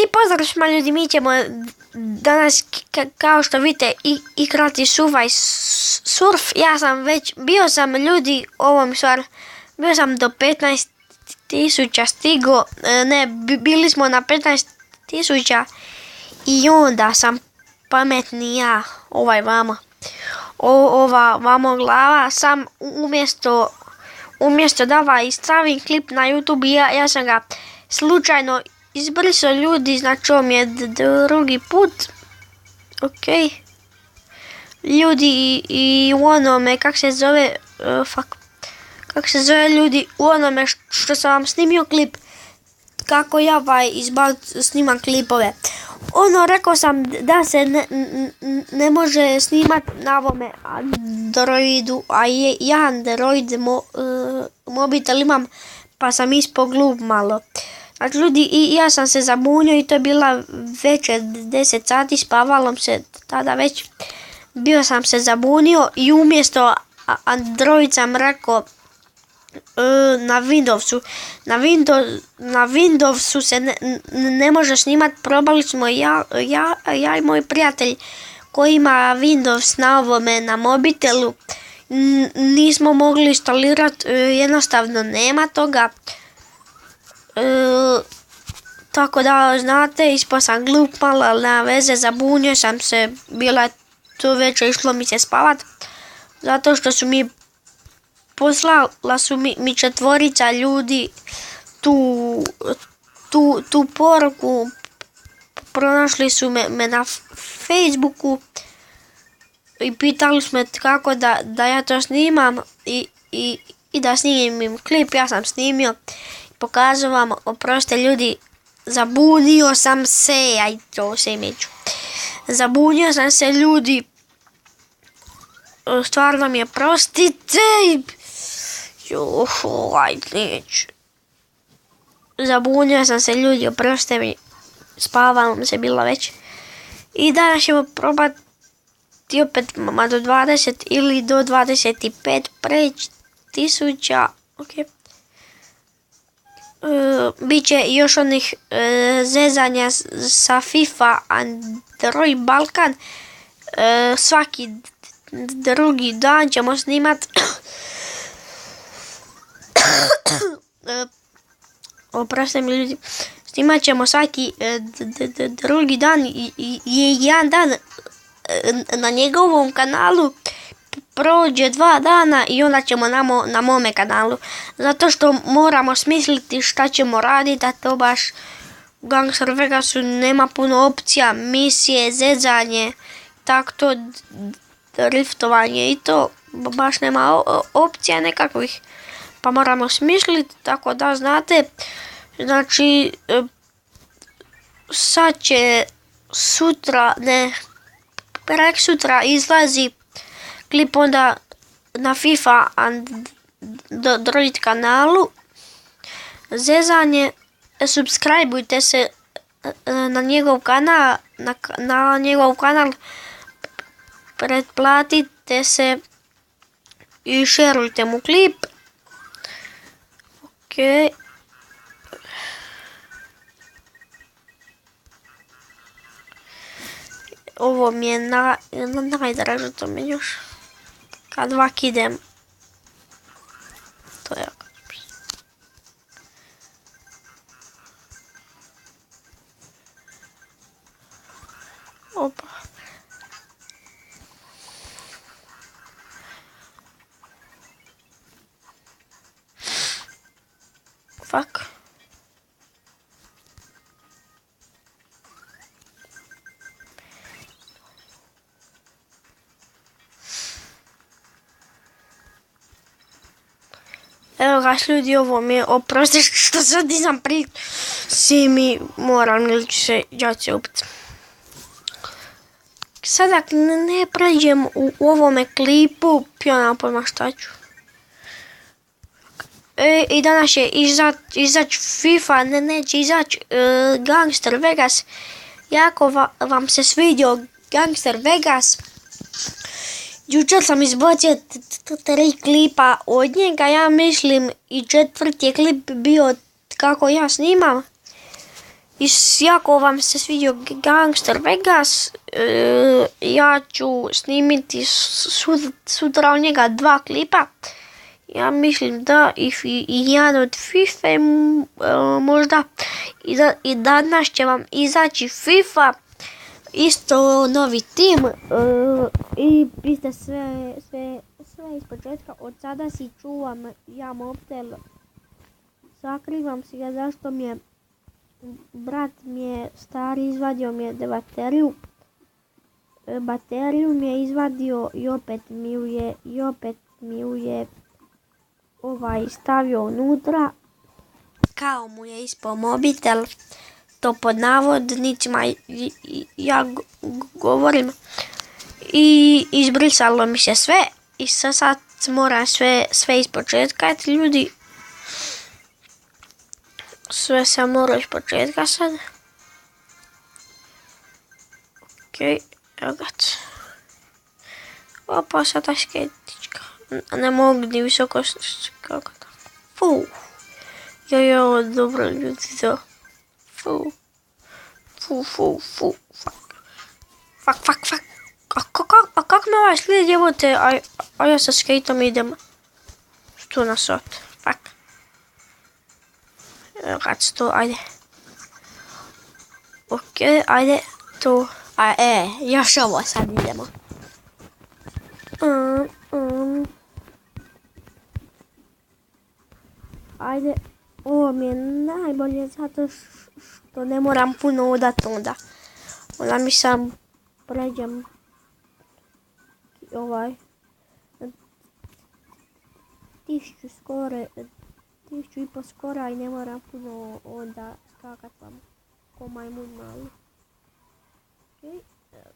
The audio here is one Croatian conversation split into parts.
I pozdrav svima ljudi, mi ćemo danas, kao što vidite, igrati surf. Ja sam već, bio sam ljudi, bio sam do 15.000 stigo, bili smo na 15.000 i onda sam pametni ja, ova vamo glava, sam umjesto da stavim klip na YouTube, ja sam ga slučajno izbrisao ljudi, znači ovo mi je drugi put. Ok. Ljudi i u onome, kako se zove ljudi, u onome što sam vam snimio klip, kako ja snimam klipove. Rekao sam da se ne može snimat na ovome Androidu, a ja Android mobitel imam, pa sam ispao glup malo. Znači ljudi, i ja sam se zabunio i to je bila večer 10 sati, spavalo se tada već. Bio sam se zabunio i umjesto Android sam rekao na Windowsu se ne može snimat. Probali smo ja i moj prijatelj koji ima Windows na ovome, na mobitelu. Nismo mogli instalirati, jednostavno nema toga. Tako da znate, ispao sam glup malo, ali nema veze, zabunio sam se, bila je to večer, išlo mi se spavat, zato što su mi poslala mi 4 ljudi tu poruku, pronašli su me na Facebooku i pitali su me kako da ja to snimam i da snimim klip. Ja sam snimio, pokazao vam, oprostite ljudi, zabunio sam se, zabunio sam se ljudi, stvarno mi je prostite, zabunio sam se ljudi, oprostite mi, spavalo se bilo već. I danas ćemo probati opet do 20 ili do 25 preći 1000, ok. Biće još onih zezanja sa FIFA Android Balkan. Svaki drugi dan ćemo snimat. Oprostite mi ljudi. Snimat ćemo svaki drugi dan i jedan dan na njegovom kanalu. Prođe 2 dana i onda ćemo na mome kanalu. Zato što moramo smisliti šta ćemo raditi, a to baš u Gangster Vegasu nema puno opcija, misije, zezanje, tako to, driftovanje i to baš nema opcija nekakvih. Pa moramo smisliti, tako da znate. Znači, sad će prek sutra izlazi klip onda na FIFA Android kanalu. Zezanje, subscribeujte se na njegov kanal, pretplatite se i šerujte mu klip. Ok. Ovo mi je najdraže, to mi još. Kad ovak idem. To je jako. Opa. Fuck. Evo ga ljudi, ovo mi je, oprosti što sad nisam svi mi moram ili ću se džaci upiti. Sada ne pređem u ovome klipu, pijena pojma šta ću. I danas će izaći FIFA, neće izaći Gangster Vegas. Jako vam se svidio Gangster Vegas. Jučer sam izbacio 3 klipa od njega, ja mislim, i 4. je klip bio kako ja snimam. Jako vam se svidio Gangster Vegas, ja ću snimiti sutra od njega 2 klipa. Ja mislim da i jedan od FIFA možda i danas će vam izaći FIFA, isto novi tim i piste sve iz početka. Od sada si čuvam ja mobitel, sakrivam si ga zašto mi je brat mi je stari izvadio mi je bateriju mi je izvadio i opet mi ju je stavio unutra, kao mu je ispao mobitel, to pod navodnicima ja govorim, i izbrisalo mi se sve i sad moram sve ispočetka, ljudi, sve sam morao ispočetka sad. Okej, evo ga. Opa, sad ta sketička. Ne mogu ni visoko, kako to. Fu. Jo, dobro ljudi to. Fu. Fuck. A kak me ovaj slijed, evo te, a ja sa skateom idem. Što na sat. Fuck. Evo kad se to, ajde. Okej, ajde, to. Još ovo sad idemo. Ajde, ovo mi je najbolje zato što ne moram puno udat onda. Onda mi sam pređem 1500 skora i ne moram puno onda skakat vam ko majmun mali. Okej, evo ga.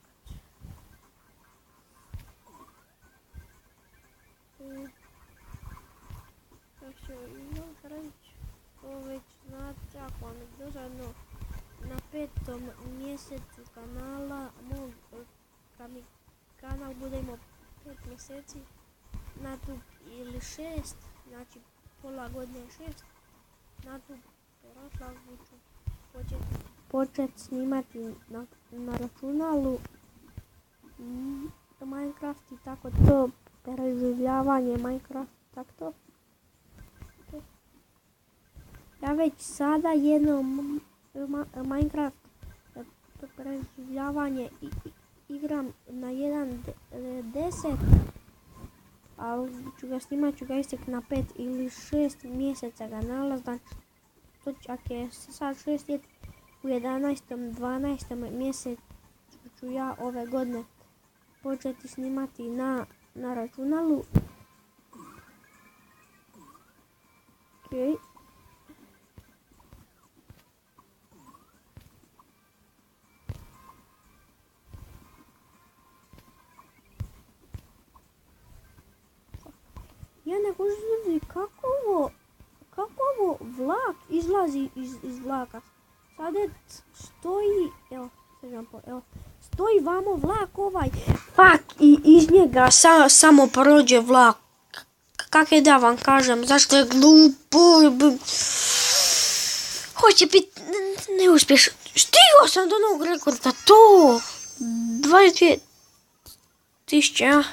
Tako ću još reći, to već znate, ako vam je dosadno, na 5. mjesecu kanala, kad mi kanal bude imao 5 mjeseci, na tu ili 6, znači pola godine 6, na tu proslavu ću počet snimati na računalu Minecraft i tako to, preživljavanje Minecraft, tako to. Ja već sada jedno Minecraft preživljavanje igram na 1.10, ali ću ga istek na 5 ili 6 mjeseca kanala, znači to čak je sad 6, u 11. 12. mjesecu ću ja ove godine početi snimati na računalu. Okej. Ja ne kužim kako ovo vlak izlazi iz vlaka. Sad stoji, stoji vamo vlak ovaj, fuck, i iz njega samo prođe vlak. Kak je da vam kažem, zašto je glupo, hoće biti neuspješno. Stigao sam do novog rekorda, to, 22.000,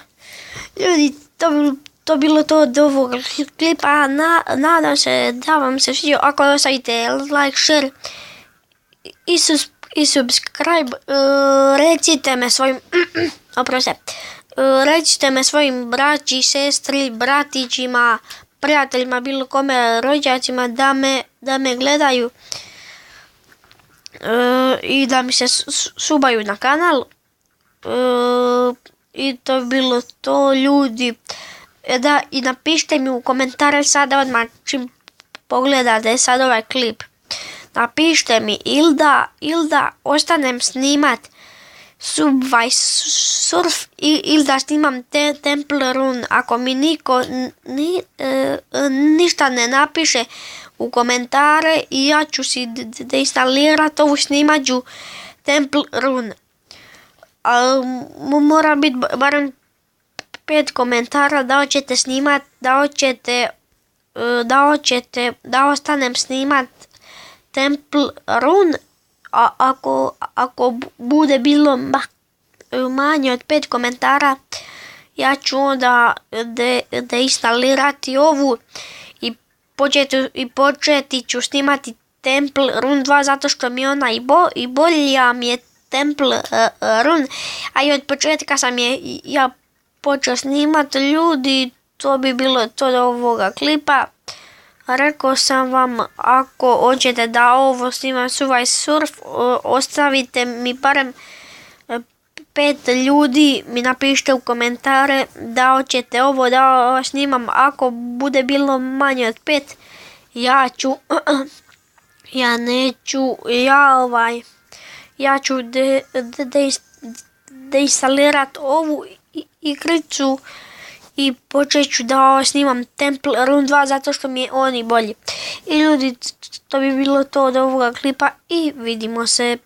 ljudi, to bilo to od ovog klipa, nadam se da vam se svidio, ako ostavite like, share i subscribe, recite me svojim braći, sestri, bratićima, prijateljima, bilo kome, rođacima da me gledaju i da mi se subaju na kanal. I to bi bilo to, ljudi. I napišite mi u komentare sada odmah čim pogledate sad ovaj klip. Napišite mi ili da ostanem snimat Subway Surf ili da snimam Temple Run. Ako mi niko ništa ne napiše u komentare, i ja ću si deinstalirati ovu snimađu Temple Run. Mora biti barem 5 komentara da hoćete snimat, da ostanem snimat Temple Run ako bude bilo manje od 5 komentara, ja ću onda deinstalirati ovu i početi ću snimati Temple Run 2 zato što mi je ona i bolja mi je Temple Run, a i od početka sam je ja počeo snimati. Ljudi, to bi bilo to do ovoga klipa. Rekao sam vam, ako hoćete da ovo snimam Subway Surf, ostavite mi barem 5 ljudi, mi napišite u komentare da hoćete ovo da snimam. Ako bude bilo manje od 5, ja ću deinstalirati ovu igricu i počet ću da snimam Temple Run 2 zato što mi je oni bolji. I ljudi, to bi bilo to od ovoga klipa i vidimo se.